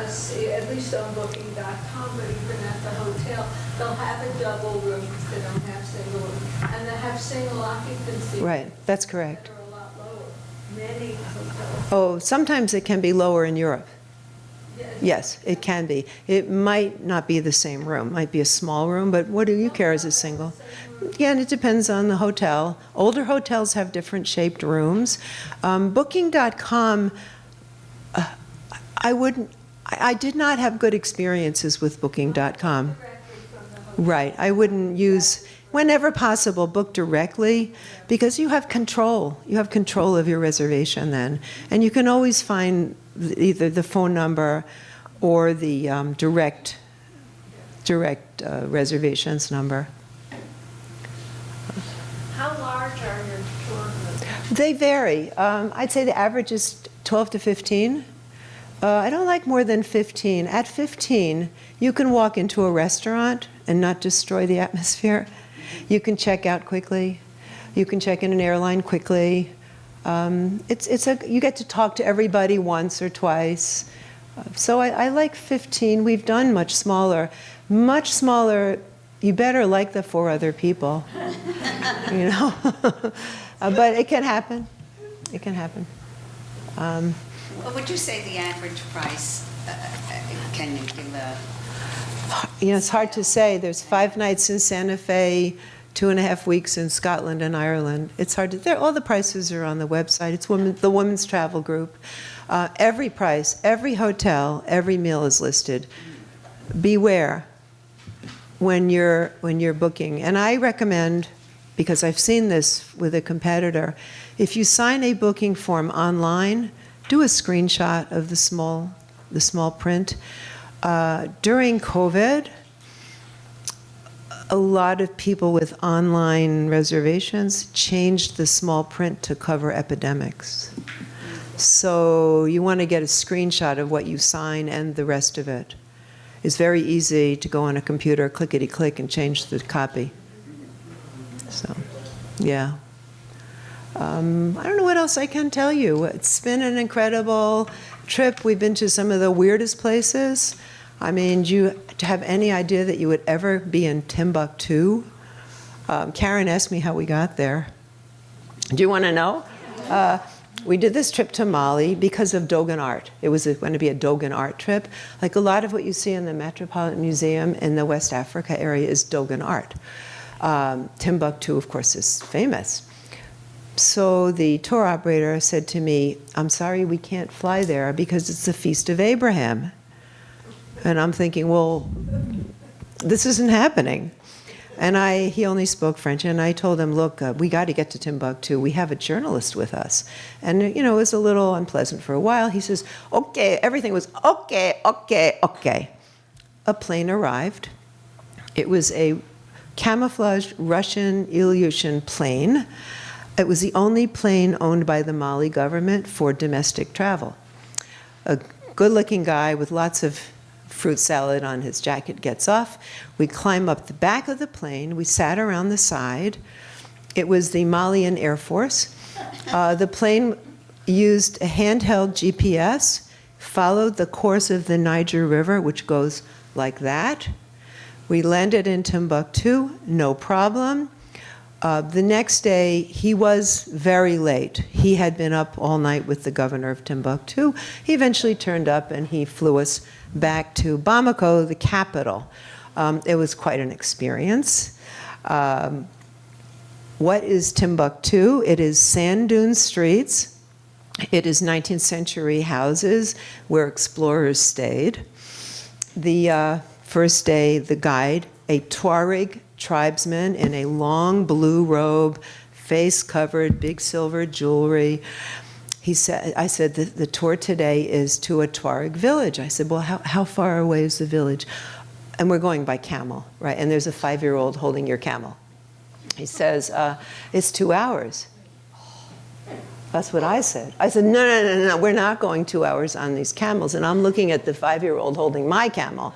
see, at least on Booking.com, but even at the hotel, they'll have a double room because they don't have single room, and they have single occupancy. Right. That's correct. That are a lot lower. Many hotels. Oh, sometimes it can be lower in Europe. Yes, it can be. It might not be the same room. It might be a small room, but what do you care as a single? Yeah, and it depends on the hotel. Older hotels have different shaped rooms. Booking.com, I did not have good experiences with Booking.com. Right, I wouldn't use, whenever possible, book directly, because you have control. You have control of your reservation then. And you can always find either the phone number or the direct reservations number. How large are your tour groups? They vary. I'd say the average is 12 to 15. I don't like more than 15. At 15, you can walk into a restaurant and not destroy the atmosphere. You can check out quickly. You can check in an airline quickly. You get to talk to everybody once or twice. So I like 15. We've done much smaller. Much smaller, you better like the 4 other people. But it can happen. It can happen. What would you say the average price, can you give a... It's hard to say. There's 5 nights in Santa Fe, 2.5 weeks in Scotland and Ireland. It's hard to, all the prices are on the website. It's the Women's Travel Group. Every price, every hotel, every meal is listed. Beware when you're booking. And I recommend, because I've seen this with a competitor, if you sign a booking form online, do a screenshot of the small print. During COVID, a lot of people with online reservations changed the small print to cover epidemics. So you want to get a screenshot of what you sign and the rest of it. It's very easy to go on a computer, clickety-click, and change the copy. So, yeah. I don't know what else I can tell you. It's been an incredible trip. We've been to some of the weirdest places. I mean, do you have any idea that you would ever be in Timbuktu? Karen asked me how we got there. Do you want to know? We did this trip to Mali because of Dogon art. It was going to be a Dogon art trip. Like a lot of what you see in the Metropolitan Museum in the West Africa area is Dogon art. Timbuktu, of course, is famous. So the tour operator said to me, I'm sorry, we can't fly there because it's the Feast of Abraham. And I'm thinking, well, this isn't happening. And he only spoke French, and I told him, look, we got to get to Timbuktu. We have a journalist with us. And, it was a little unpleasant for a while. He says, okay, everything was okay. A plane arrived. It was a camouflaged Russian Ilyushin plane. It was the only plane owned by the Mali government for domestic travel. A good-looking guy with lots of fruit salad on his jacket gets off. We climb up the back of the plane. We sat around the side. It was the Malian Air Force. The plane used a handheld GPS, followed the course of the Niger River, which goes like that. We landed in Timbuktu, no problem. The next day, he was very late. He had been up all night with the governor of Timbuktu. He eventually turned up and he flew us back to Bamako, the capital. It was quite an experience. What is Timbuktu? It is sand dune streets. It is 19th century houses where explorers stayed. The first day, the guide, a Tuareg tribesman in a long blue robe, face covered, big silver jewelry. I said, the tour today is to a Tuareg village. I said, well, how far away is the village? And we're going by camel, right? And there's a 5-year-old holding your camel. He says, it's 2 hours. That's what I said. I said, no, we're not going 2 hours on these camels. And I'm looking at the 5-year-old holding my camel.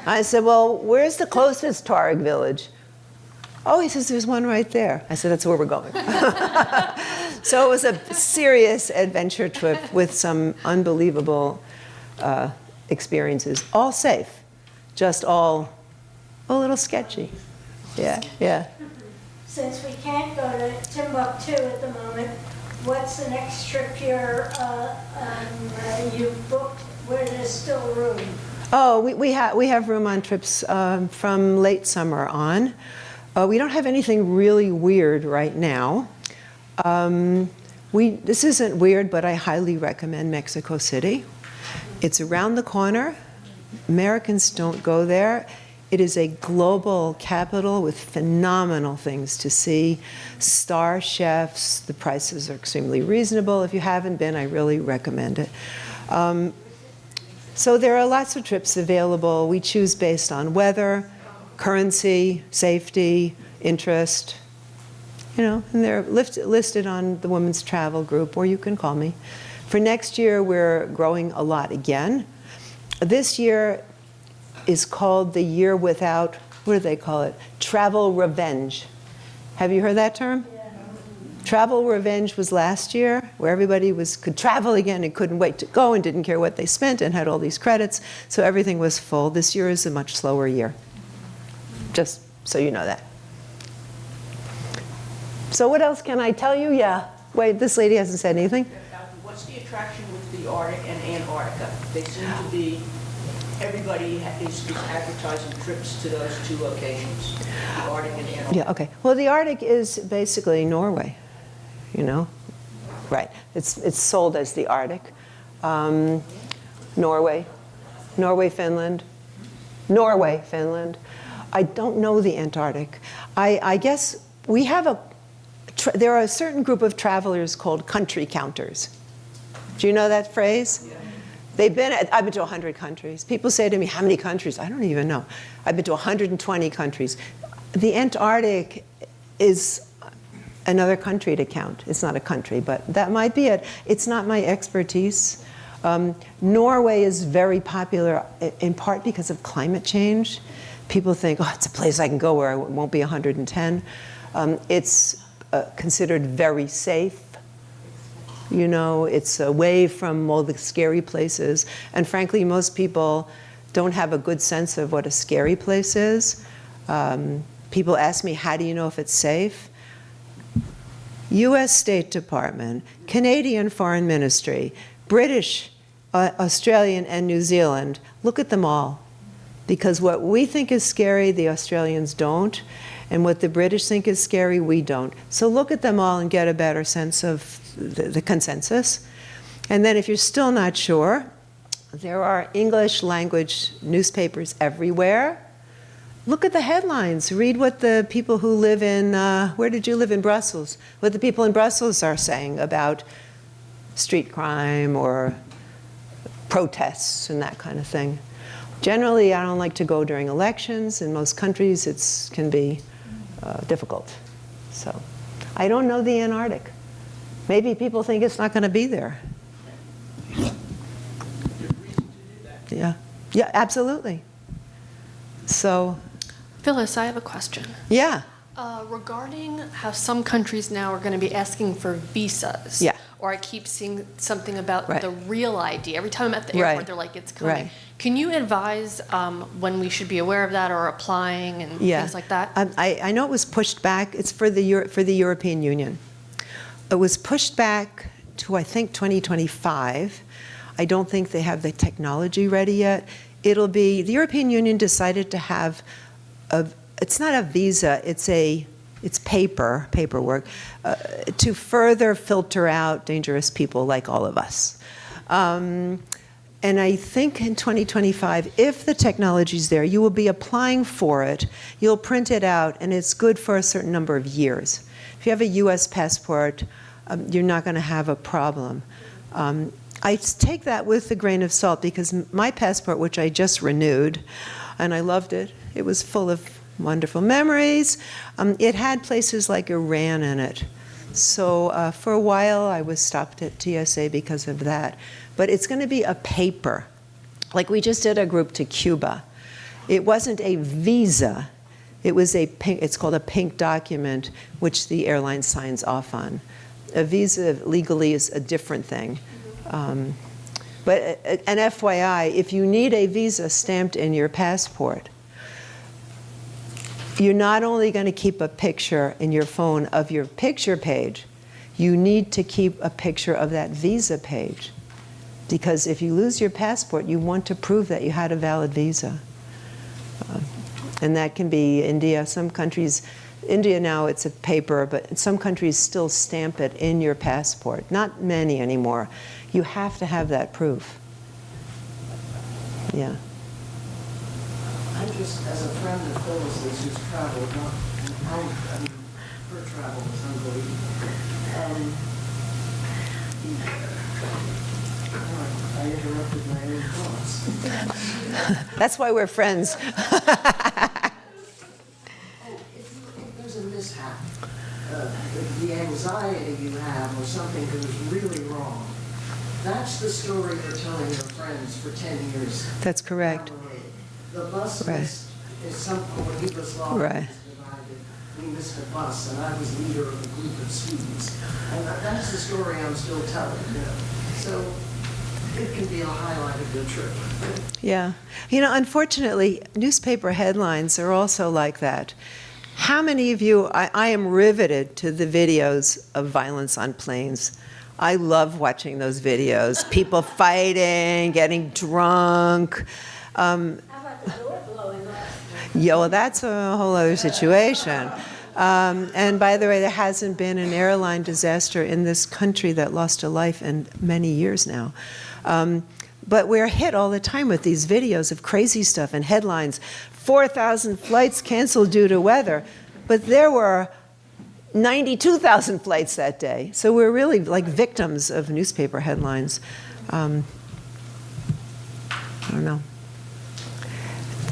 I said, well, where's the closest Tuareg village? Oh, he says, there's one right there. I said, that's where we're going. So it was a serious adventure trip with some unbelievable experiences. All safe, just all a little sketchy. Yeah. Since we can't go to Timbuktu at the moment, what's the next trip you've booked where there's still room? Oh, we have room on trips from late summer on. We don't have anything really weird right now. This isn't weird, but I highly recommend Mexico City. It's around the corner. Americans don't go there. It is a global capital with phenomenal things to see. Star chefs, the prices are extremely reasonable. If you haven't been, I really recommend it. So there are lots of trips available. We choose based on weather, currency, safety, interest, and they're listed on the Women's Travel Group, or you can call me. For next year, we're growing a lot again. This year is called the year without, what do they call it? Travel revenge. Have you heard that term? Yeah. Travel revenge was last year, where everybody could travel again and couldn't wait to go and didn't care what they spent and had all these credits, so everything was full. This year is a much slower year, just so you know that. So what else can I tell you? Yeah. Wait, this lady hasn't said anything. What's the attraction with the Arctic and Antarctica? They seem to be, everybody is advertising trips to those two locations, the Arctic and Antarctica. Yeah, okay. Well, the Arctic is basically Norway, Right. It's sold as the Arctic. Norway, Finland. I don't know the Antarctic. I guess we have there are a certain group of travelers called country counters. Do you know that phrase? Yeah. I've been to 100 countries. People say to me, how many countries? I don't even know. I've been to 120 countries. The Antarctic is another country to count. It's not a country, but that might be it. It's not my expertise. Norway is very popular in part because of climate change. People think, oh, it's a place I can go where it won't be 110. It's considered very safe. It's away from all the scary places. And frankly, most people don't have a good sense of what a scary place is. People ask me, how do you know if it's safe? US State Department, Canadian Foreign Ministry, British, Australian, and New Zealand, look at them all. Because what we think is scary, the Australians don't. And what the British think is scary, we don't. So look at them all and get a better sense of the consensus. And then if you're still not sure, there are English language newspapers everywhere. look at the headlines. Read what the people who live in, where did you live in Brussels? What the people in Brussels are saying about street crime or protests and that kind of thing. Generally, I don't like to go during elections. In most countries, it can be difficult. So I don't know the Antarctic. Maybe people think it's not going to be there. Yeah, yeah, absolutely. So, Phyllis, I have a question. yeah, Regarding how some countries now are going to be asking for visas. Yeah. Or I keep seeing something about Right. the real ID. Every time I'm at the airport, Right. they're like, it's coming. Right. Can you advise when we should be aware of that or applying and yeah. things like that? I know it was pushed back. It's for the European Union. It was pushed back to, I think, 2025. I don't think they have the technology ready yet. It'll be, the European Union decided to have it's not a visa, it's paperwork, to further filter out dangerous people like all of us. And I think in 2025, if the technology's there, you will be applying for it, you'll print it out, and it's good for a certain number of years. If you have a US passport, you're not going to have a problem. I take that with a grain of salt because my passport, which I just renewed, and I loved it, it was full of wonderful memories. It had places like Iran in it. So for a while, I was stopped at TSA because of that. But it's going to be a paper. Like we just did a group to Cuba. It wasn't a visa. It was a pink, it's called a pink document, which the airline signs off on. A visa legally is a different thing. But an FYI, if you need a visa stamped in your passport, you're not only going to keep a picture in your phone of your picture page, you need to keep a picture of that visa page. Because if you lose your passport, you want to prove that you had a valid visa. And that can be India. Some countries, India now it's a paper, but some countries still stamp it in your passport. Not many anymore. You have to have that proof. Yeah. I'm just, as a friend of Phyllis's who's traveled, not, I mean, her travel was unbelievable. I interrupted my own thoughts. That's why we're friends. If there's a mishap, the anxiety you have or something goes really wrong, that's the story you're telling your friends for 10 years. That's correct. The bus Right. missed is something when Yugoslavia Right. was divided. We missed a bus, and I was leader of a group of students. And that's the story I'm still telling. You know? So it can be a highlight of your trip. Yeah. You know, unfortunately, newspaper headlines are also like that. How many of you, I am riveted to the videos of violence on planes. I love watching those videos. People fighting, getting drunk. How about the door blowing off? Yeah, well, that's a whole other situation. And by the way, there hasn't been an airline disaster in this country that lost a life in many years now. But we're hit all the time with these videos of crazy stuff and headlines. 4,000 flights canceled due to weather. But there were 92,000 flights that day. So we're really like victims of newspaper headlines. I don't know.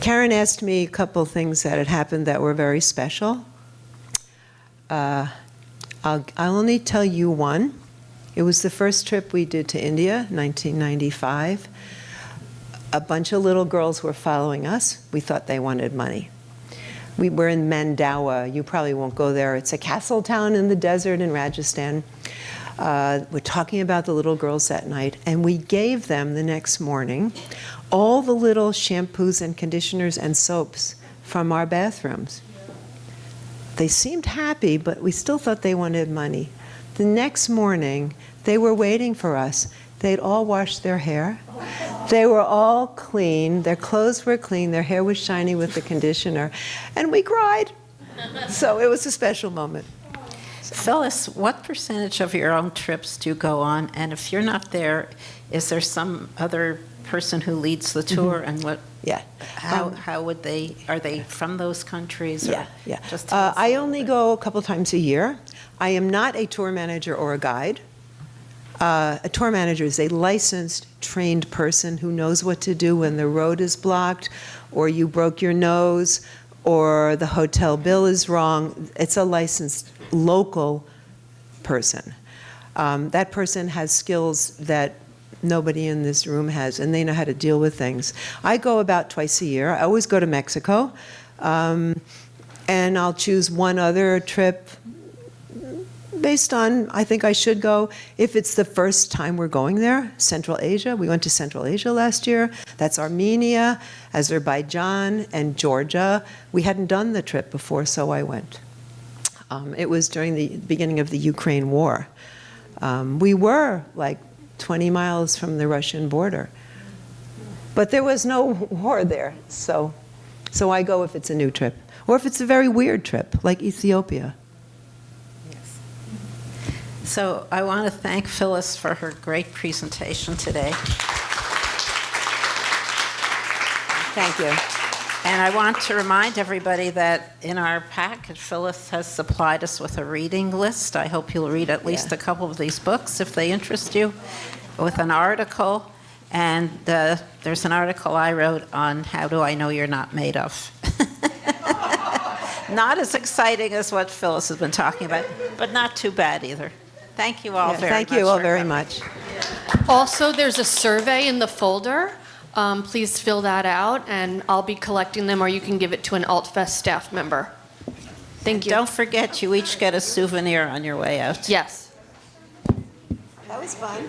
Karen asked me a couple things that had happened that were very special. I'll only tell you one. It was the first trip we did to India, 1995. A bunch of little girls were following us. We thought they wanted money. We were in Mandawa. You probably won't go there. It's a castle town in the desert in Rajasthan. We're talking about the little girls that night, and we gave them the next morning all the little shampoos and conditioners and soaps from our bathrooms. They seemed happy, but we still thought they wanted money. The next morning, they were waiting for us. They'd all washed their hair. They were all clean. Their clothes were clean. Their hair was shiny with the conditioner. And we cried. So it was a special moment. Phyllis, what percentage of your own trips do you go on? And if you're not there, is there some other person who leads the tour, and what, Yeah. how would they, are they from those countries? Or Yeah. just tell us a I little only bit. go a couple times a year. I am not a tour manager or a guide. A tour manager is a licensed, trained person who knows what to do when the road is blocked, or you broke your nose, or the hotel bill is wrong. It's a licensed local person. That person has skills that nobody in this room has, and they know how to deal with things. I go about twice a year. I always go to Mexico, and I'll choose one other trip based on, I think I should go if it's the first time we're going there. Central Asia, we went to Central Asia last year. That's Armenia, Azerbaijan, and Georgia. We hadn't done the trip before, so I went. It was during the beginning of the Ukraine war. We were like 20 miles from the Russian border, but there was no war there. So I go if it's a new trip, or if it's a very weird trip, like Ethiopia. So I want to thank Phyllis for her great presentation today. Thank you. And I want to remind everybody that in our packet, Phyllis has supplied us with a reading list. I hope you'll read at least a couple of these books if they interest you, with an article. And there's an article I wrote on How Do I Know You're Not Made Of? Not as exciting as what Phyllis has been talking about, but not too bad either. Thank you all very much. Thank you all for very coming. much. Also, there's a survey in the folder. Please fill that out, and I'll be collecting them, or you can give it to an Altfest staff member. Thank you. Don't forget, you each get a souvenir on your way out. Yes. That was fun.